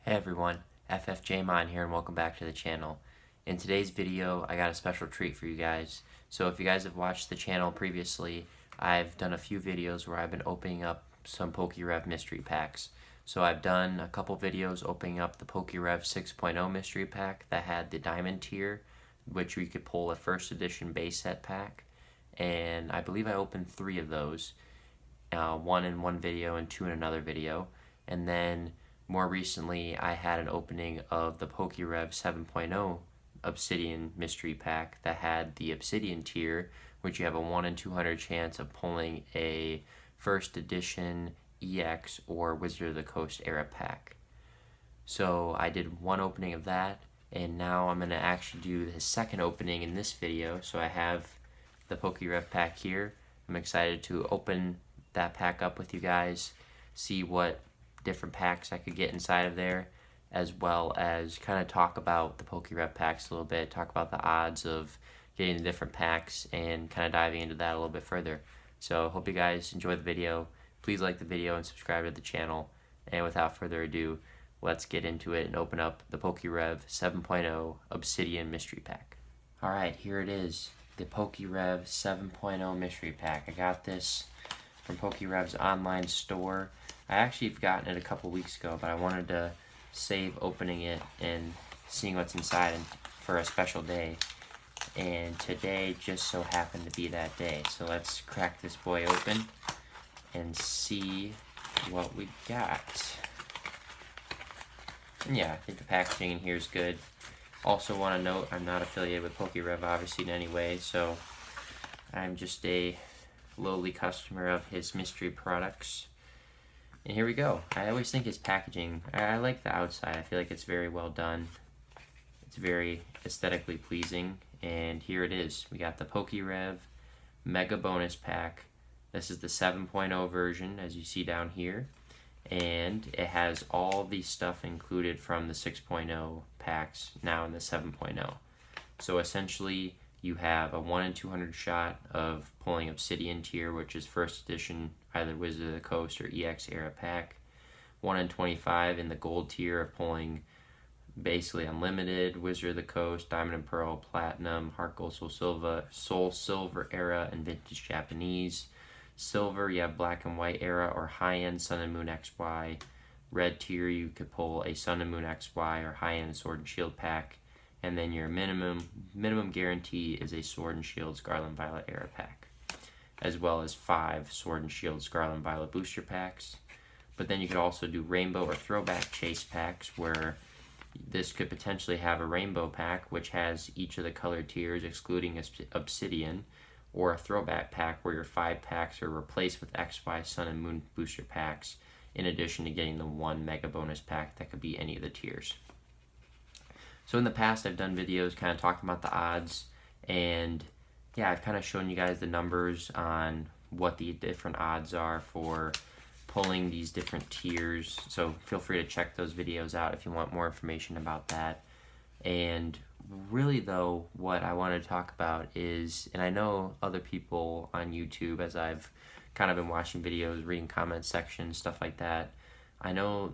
Hey everyone, FFJMon here and welcome back to the channel. In today's video, I got a special treat for you guys. So if you guys have watched the channel previously, I've done a few videos where I've been opening up some PokéRev mystery packs. So I've done a couple videos opening up the PokéRev 6.0 mystery pack that had the diamond tier, which you could pull a first edition base set pack. And I believe I opened 3 of those, one in one video and 2 in another video. And then more recently, I had an opening of the PokéRev 7.0 Obsidian mystery pack that had the Obsidian tier, which you have a 1 in 200 chance of pulling a first edition EX or Wizard of the Coast era pack. So I did one opening of that, and now I'm going to actually do the second opening in this video. So I have the PokéRev pack here. I'm excited to open that pack up with you guys, see what different packs I could get inside of there, as well as kind of talk about the PokéRev packs a little bit, talk about the odds of getting the different packs, and kind of diving into that a little bit further. So hope you guys enjoy the video. Please like the video and subscribe to the channel. And without further ado, let's get into it and open up the PokéRev 7.0 Obsidian Mystery Pack. Alright, here it is, the PokéRev 7.0 Mystery Pack. I got this from PokéRev's online store. I actually have gotten it a couple weeks ago, but I wanted to save opening it and seeing what's inside for a special day. And today just so happened to be that day. So let's crack this boy open and see what we got. And yeah, I think the packaging in here is good. Also want to note, I'm not affiliated with PokéRev obviously in any way, so I'm just a lowly customer of his mystery products. And here we go. I always think his packaging, I like the outside. I feel like it's very well done. It's very aesthetically pleasing. And here it is. We got the PokéRev Mega Bonus Pack. This is the 7.0 version, as you see down here. And it has all the stuff included from the 6.0 packs now in the 7.0. So essentially, you have a 1 in 200 shot of pulling Obsidian tier, which is first edition, either Wizard of the Coast or EX era pack. 1 in 25 in the gold tier of pulling basically unlimited Wizard of the Coast, Diamond and Pearl, Platinum, Heart Gold, Soul Silver era, and Vintage Japanese. Silver, you have Black and White era or high-end Sun and Moon XY. Red tier, you could pull a Sun and Moon XY or high-end Sword and Shield pack. And then your minimum guarantee is a Sword and Shield Scarlet Violet era pack, as well as 5 Sword and Shield Scarlet Violet booster packs. But then you could also do rainbow or throwback chase packs, where this could potentially have a rainbow pack which has each of the color tiers excluding Obsidian, or a throwback pack where your 5 packs are replaced with XY Sun and Moon booster packs, in addition to getting the 1 mega bonus pack that could be any of the tiers. So in the past, I've done videos kind of talking about the odds, and yeah, I've kind of shown you guys the numbers on what the different odds are for pulling these different tiers. So feel free to check those videos out if you want more information about that. And really though, what I want to talk about is, and I know other people on YouTube, as I've kind of been watching videos, reading comment sections, stuff like that, I know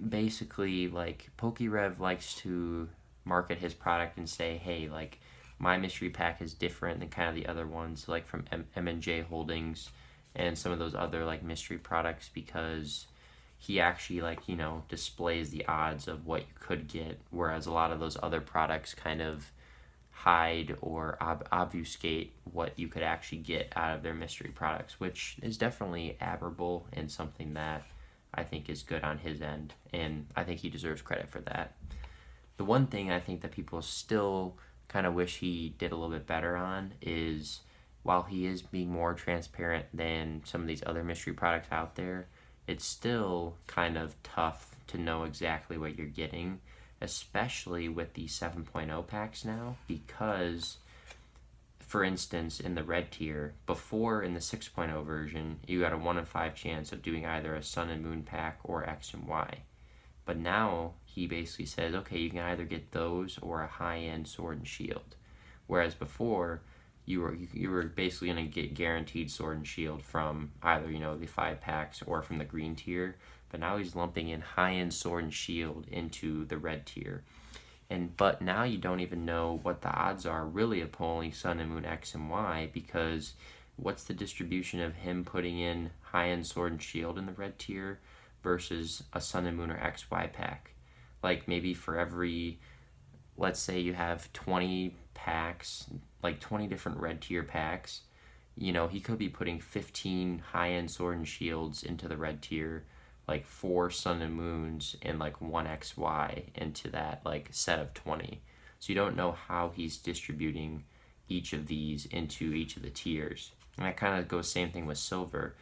basically like PokéRev likes to market his product and say, hey, like, my mystery pack is different than kind of the other ones, like from M&J Holdings and some of those other like mystery products, because he actually, like, you know, displays the odds of what you could get, whereas a lot of those other products kind of hide or obfuscate what you could actually get out of their mystery products, which is definitely admirable and something that I think is good on his end, and I think he deserves credit for that. The one thing I think that people still kind of wish he did a little bit better on is, while he is being more transparent than some of these other mystery products out there, it's still kind of tough to know exactly what you're getting, especially with the 7.0 packs now, because, for instance, in the red tier, before in the 6.0 version, you got a 1 in 5 chance of doing either a Sun and Moon pack or X and Y. But now he basically says, okay, you can either get those or a high-end Sword and Shield. Whereas before, you were basically going to get guaranteed Sword and Shield from either, you know, the 5 packs or from the green tier. but now he's lumping in high-end Sword and Shield into the red tier. But now you don't even know what the odds are really of pulling Sun and Moon X and Y, because what's the distribution of him putting in high-end Sword and Shield in the red tier versus a Sun and Moon or XY pack? Like maybe for every, let's say you have 20 packs, like 20 different red tier packs, you know, he could be putting 15 high-end Sword and Shields into the red tier, like 4 Sun and Moons and like 1 XY into that like set of 20. So you don't know how he's distributing each of these into each of the tiers. And that kind of goes same thing with silver.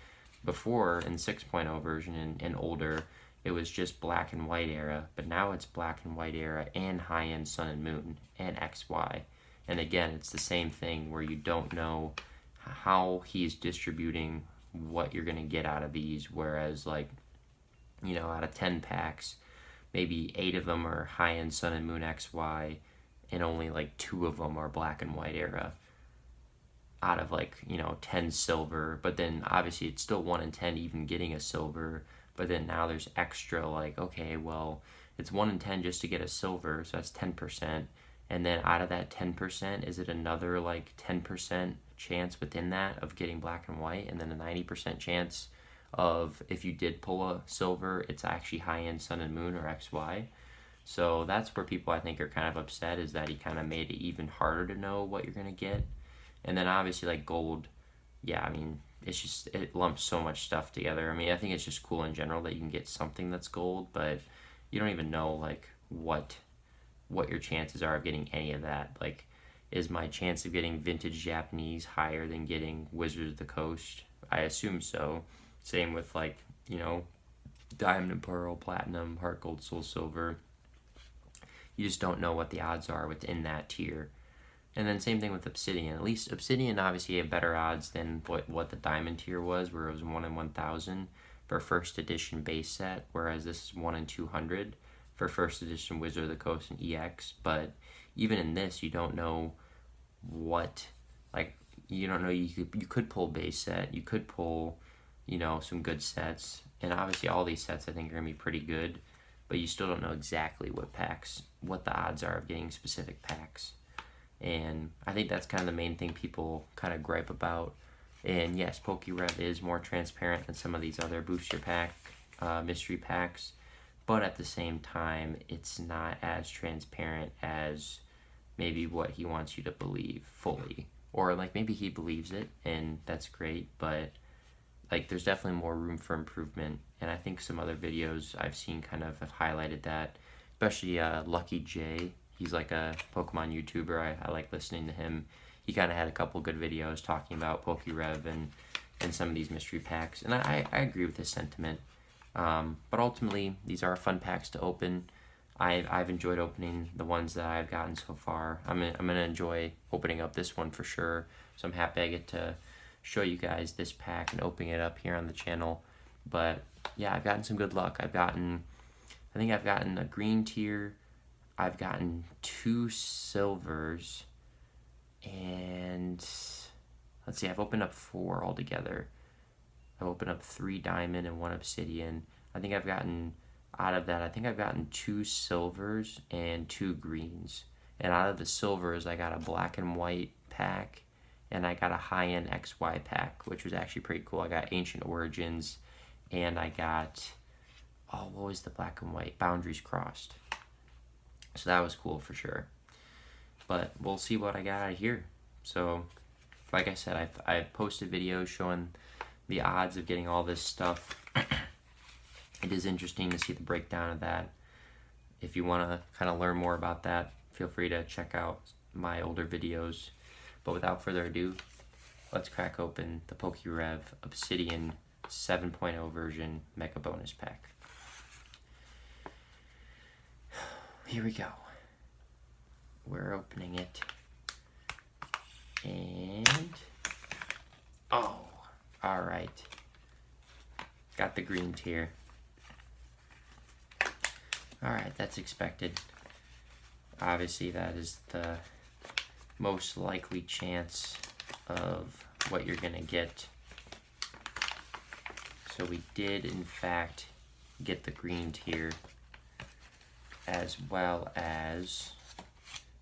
Before, in 6.0 version and older, it was just black and white era, but now it's black and white era and high-end Sun and Moon and XY. And again, it's the same thing where you don't know how he's distributing what you're going to get out of these, whereas like, you know, out of 10 packs, maybe 8 of them are high-end Sun and Moon XY, and only like 2 of them are black and white era out of like, you know, 10 silver. But then obviously it's still 1 in 10 even getting a silver, but then now there's extra, like, okay, well, it's 1 in 10 just to get a silver, so that's 10%. And then out of that 10%, is it another like 10% chance within that of getting black and white, and then a 90% chance of if you did pull a silver, it's actually high-end Sun and Moon or XY. So that's where people I think are kind of upset, is that he kind of made it even harder to know what you're going to get. And then obviously like gold, yeah, I mean, it's just, it lumps so much stuff together. I mean, I think it's just cool in general that you can get something that's gold, but you don't even know like what your chances are of getting any of that. Like, is my chance of getting vintage Japanese higher than getting Wizards of the Coast? I assume so. Same with like, you know, Diamond and Pearl, Platinum, Heart Gold, Soul Silver. You just don't know what the odds are within that tier. And then same thing with Obsidian. At least Obsidian obviously had better odds than what the Diamond tier was, where it was 1 in 1,000 for first edition base set, whereas this is 1 in 200 for first edition Wizard of the Coast and EX. But even in this, you don't know what, like, you don't know, you could pull base set, you could pull, you know, some good sets, and obviously all these sets I think are going to be pretty good, but you still don't know exactly what the odds are of getting specific packs. And I think that's kind of the main thing people kind of gripe about. And yes, PokéRev is more transparent than some of these other booster pack, mystery packs, but at the same time, it's not as transparent as maybe what he wants you to believe fully. Or like maybe he believes it, and that's great, but like there's definitely more room for improvement. And I think some other videos I've seen kind of have highlighted that, especially Lucky J. He's like a Pokemon YouTuber. I like listening to him. He kind of had a couple good videos talking about PokéRev and some of these mystery packs. And I agree with his sentiment. But ultimately, these are fun packs to open. I've enjoyed opening the ones that I've gotten so far. I'm gonna enjoy opening up this one for sure. So I'm happy I get to show you guys this pack and opening it up here on the channel. But yeah, I've gotten some good luck. I think I've gotten a green tier. I've gotten 2 silvers, and let's see, I've opened up 4 altogether. I've opened up 3 diamond and 1 obsidian. I think I've gotten, out of that, I think I've gotten 2 silvers and 2 greens. And out of the silvers, I got a black and white pack, and I got a high-end XY pack, which was actually pretty cool. I got Ancient Origins, and I got, oh, what was the black and white? Boundaries Crossed. So that was cool for sure. But we'll see what I got out of here. So, like I said, I've posted videos showing the odds of getting all this stuff. It is interesting to see the breakdown of that. If you want to kind of learn more about that, feel free to check out my older videos. But without further ado, let's crack open the PokéRev Obsidian 7.0 version Mega Bonus Pack. Here we go. We're opening it. And, oh, all right. Got the green tier. All right, that's expected. Obviously, that is the most likely chance of what you're gonna get. So we did, in fact, get the green tier, as well as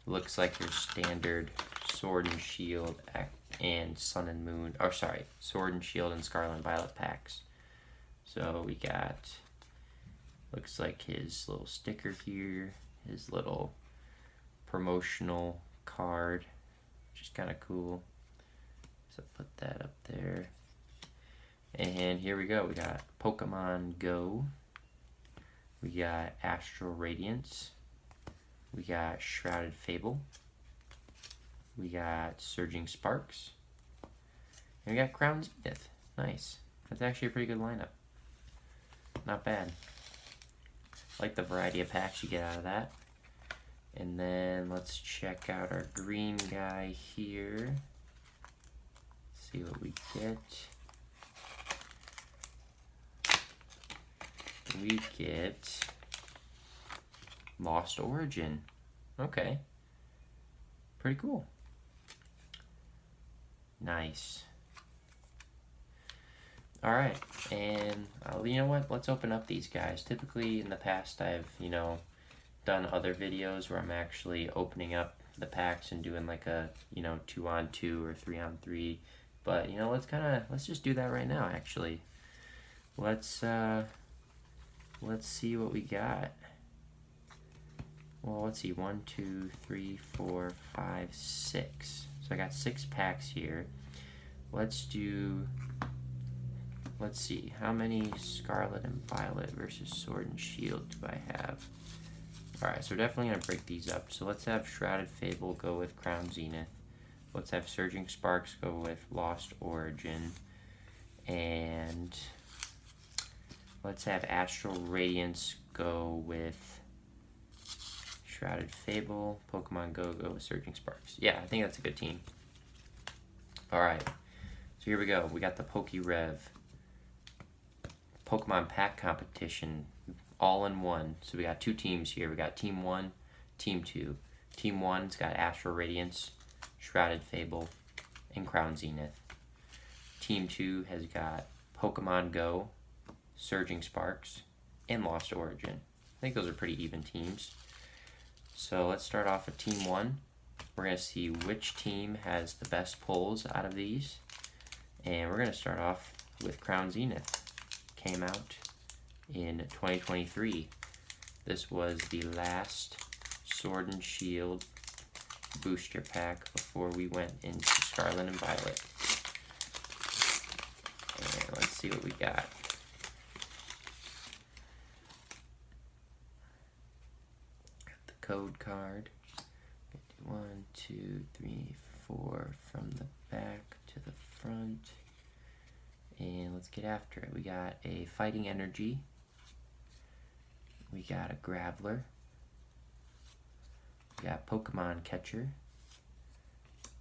looks like your standard Sword and Shield and Sun and Moon, or sorry, Sword and Shield and Scarlet and Violet packs. So we got, looks like his little sticker here, his little promotional card, which is kind of cool. So put that up there. And here we go. We got Pokemon Go. We got Astral Radiance. We got Shrouded Fable. We got Surging Sparks. And we got Crown Zenith. Nice. That's actually a pretty good lineup. Not bad. Like the variety of packs you get out of that. And then let's check out our green guy here. See what we get. We get Lost Origin. Okay. Pretty cool. Nice. Alright, and you know what? Let's open up these guys. Typically in the past I've, done other videos where I'm actually opening up the packs and doing like a, 2-on-2 or 3-on-3. But, let's just do that right now, actually. Let's see what we got. Well, let's see, 1, 2, 3, 4, 5, 6. So I got 6 packs here. Let's see, how many Scarlet and Violet versus Sword and Shield do I have? Alright, so we're definitely going to break these up. So let's have Shrouded Fable go with Crown Zenith. Let's have Surging Sparks go with Lost Origin. And let's have Astral Radiance go with Shrouded Fable. Pokemon Go with Surging Sparks. Yeah, I think that's a good team. Alright, so here we go. We got the PokéRev Pokemon Pack Competition all in one. So we got 2 teams here. We got Team 1, Team 2. Team 1's got Astral Radiance, Shrouded Fable, and Crown Zenith. Team 2 has got Pokemon Go, Surging Sparks, and Lost Origin. I think those are pretty even teams. So let's start off with Team 1. We're going to see which team has the best pulls out of these. And we're going to start off with Crown Zenith. Came out in 2023. This was the last Sword and Shield booster pack before we went into Scarlet and Violet. And let's see what we got. Got the code card. 1, 2, 3, 4 from the back to the front. And let's get after it. We got a Fighting Energy. We got a Graveler. We got Pokemon Catcher.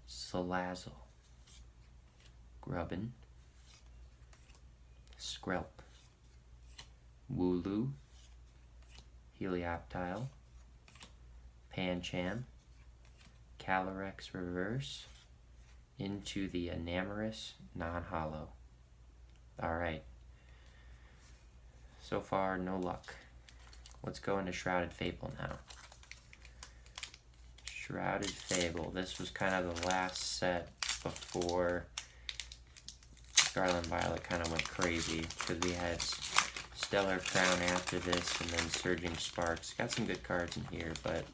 Salazzle. Grubbin. Skrelp. Wooloo. Helioptile. Pancham. Calyrex Reverse. Into the Enamorous Non-Hollow. Alright. So far, no luck. Let's go into Shrouded Fable now. Shrouded Fable. This was kind of the last set before Scarlet and Violet kind of went crazy. Because we had Stellar Crown after this and then Surging Sparks. Got some good cards in here, but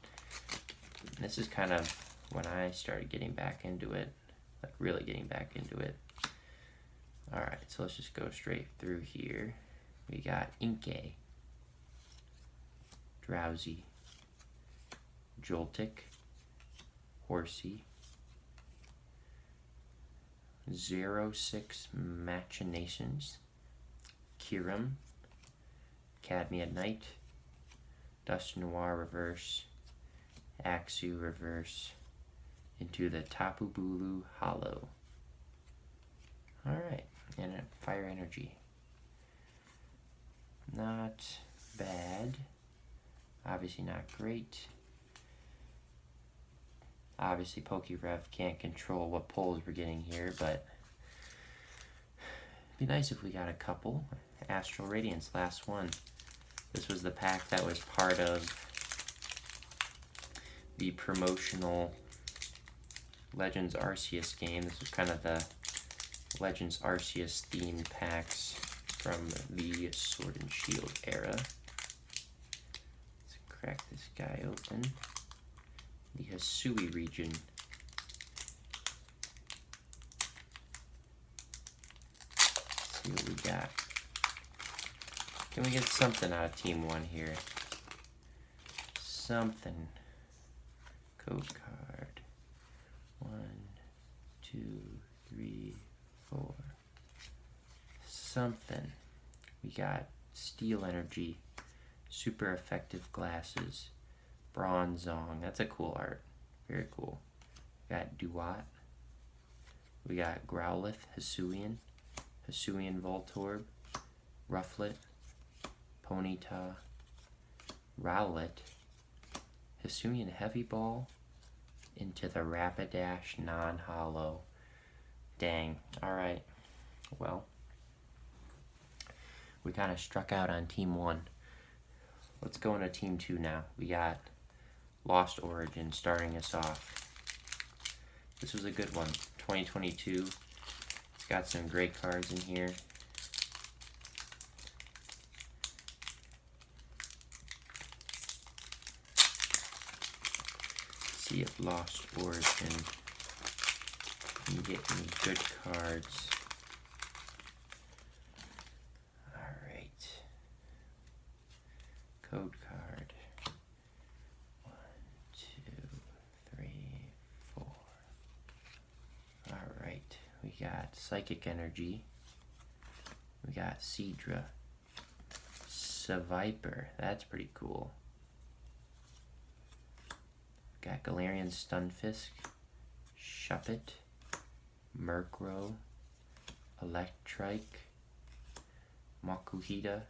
this is kind of when I started getting back into it. Like really getting back into it. Alright, so let's just go straight through here. We got Inkay, Drowsy, Joltik, Horsey, 06 Machinations, Kyurem, Academy at Night, Dust Noir Reverse, Axew Reverse, into the Tapu Bulu Hollow. Alright, and a Fire Energy. Not bad. Obviously not great. Obviously PokéRev can't control what pulls we're getting here, but it'd be nice if we got a couple. Astral Radiance, last one. This was the pack that was part of the promotional Legends Arceus game. This was kind of the Legends Arceus themed packs from the Sword and Shield era. Let's crack this guy open. The Hisui region. Let's see what we got. Can we get something out of Team 1 here? Something. Code card. 1, 2, 3, 4. Something. We got Steel Energy. Super Effective Glasses. Bronzong. That's a cool art. Very cool. We got Duat. We got Growlithe, Hisuian. Hisuian Voltorb. Rufflet. Ponyta. Rowlet. Hisuian Heavy Ball. Into the Rapidash non-holo. Dang. Alright. Well, we kind of struck out on Team 1. Let's go into Team 2 now. We got Lost Origin starting us off. This was a good one. 2022. It's got some great cards in here. See if Lost Origin can get any good cards. Alright. Code card. 1, 2, 3, 4. Alright. We got Psychic Energy. We got Seadra. Seviper. That's pretty cool. Got Galarian Stunfisk, Shuppet, Murkrow, Electrike, Makuhita,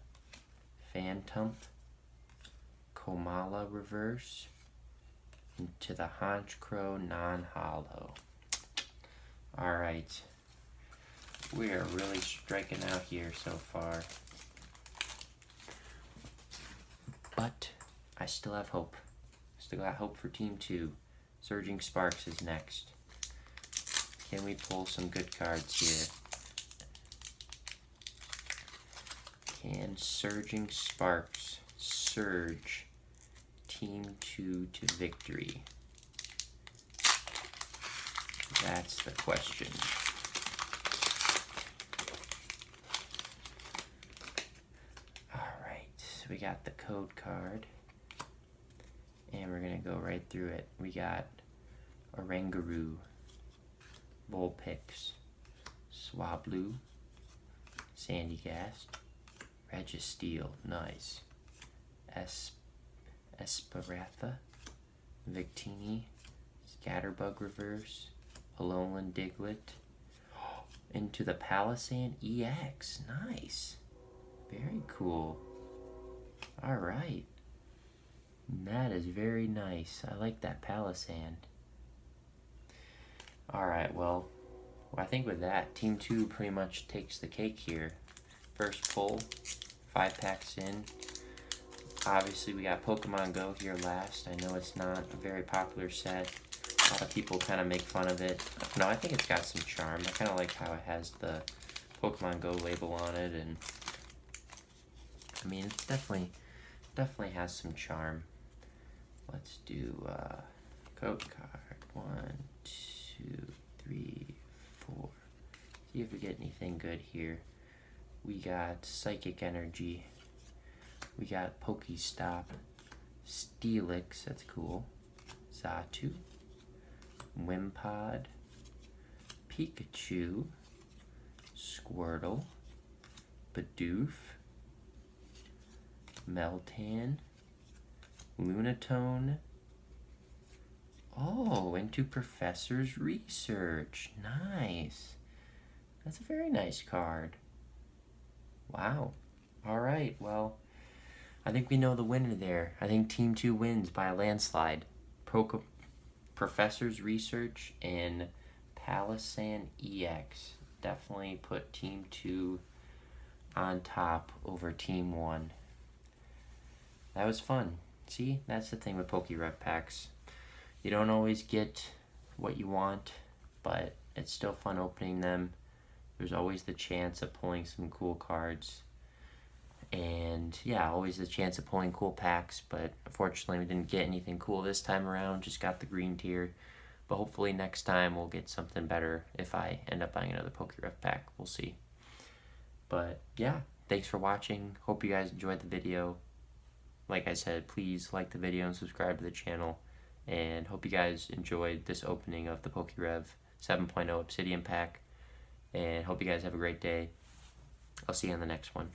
Phantump, Komala Reverse, into the Honchkrow non-holo. Alright, we are really striking out here so far. But I still have hope. Still got hope for Team 2. Surging Sparks is next. Can we pull some good cards here? Can Surging Sparks surge Team 2 to victory? That's the question. Alright, so we got the code card. And we're going to go right through it. We got Oranguru, Vulpix, Swablu, Sandygast, Registeel, nice, Esperatha, Victini, Scatterbug Reverse, Alolan Diglett, into the Palisand EX, nice, very cool, alright. That is very nice. I like that Palisand. Alright, well, I think with that, Team 2 pretty much takes the cake here. First pull, 5 packs in. Obviously, we got Pokemon Go here last. I know it's not a very popular set. A lot of people kind of make fun of it. No, I think it's got some charm. I kind of like how it has the Pokemon Go label on it. And I mean, it's definitely has some charm. Let's do code card. 1, 2, 3, 4. See if we get anything good here. We got Psychic Energy. We got Pokestop. Steelix, that's cool. Xatu. Wimpod. Pikachu. Squirtle. Bidoof. Meltan. Lunatone. Oh, into Professor's Research. Nice. That's a very nice card. Wow. Alright, well, I think we know the winner there. I think Team 2 wins by a landslide. Professor's Research and Palisand EX. Definitely put Team 2 on top over Team 1. that was fun. See, that's the thing with PokéRev packs. You don't always get what you want, but it's still fun opening them. There's always the chance of pulling some cool cards. And yeah, always the chance of pulling cool packs, but unfortunately we didn't get anything cool this time around, just got the green tier. But hopefully next time we'll get something better if I end up buying another PokéRev pack. We'll see. But yeah, thanks for watching. Hope you guys enjoyed the video. Like I said, please like the video and subscribe to the channel. And hope you guys enjoyed this opening of the PokéRev 7.0 Obsidian Pack. And hope you guys have a great day. I'll see you on the next one.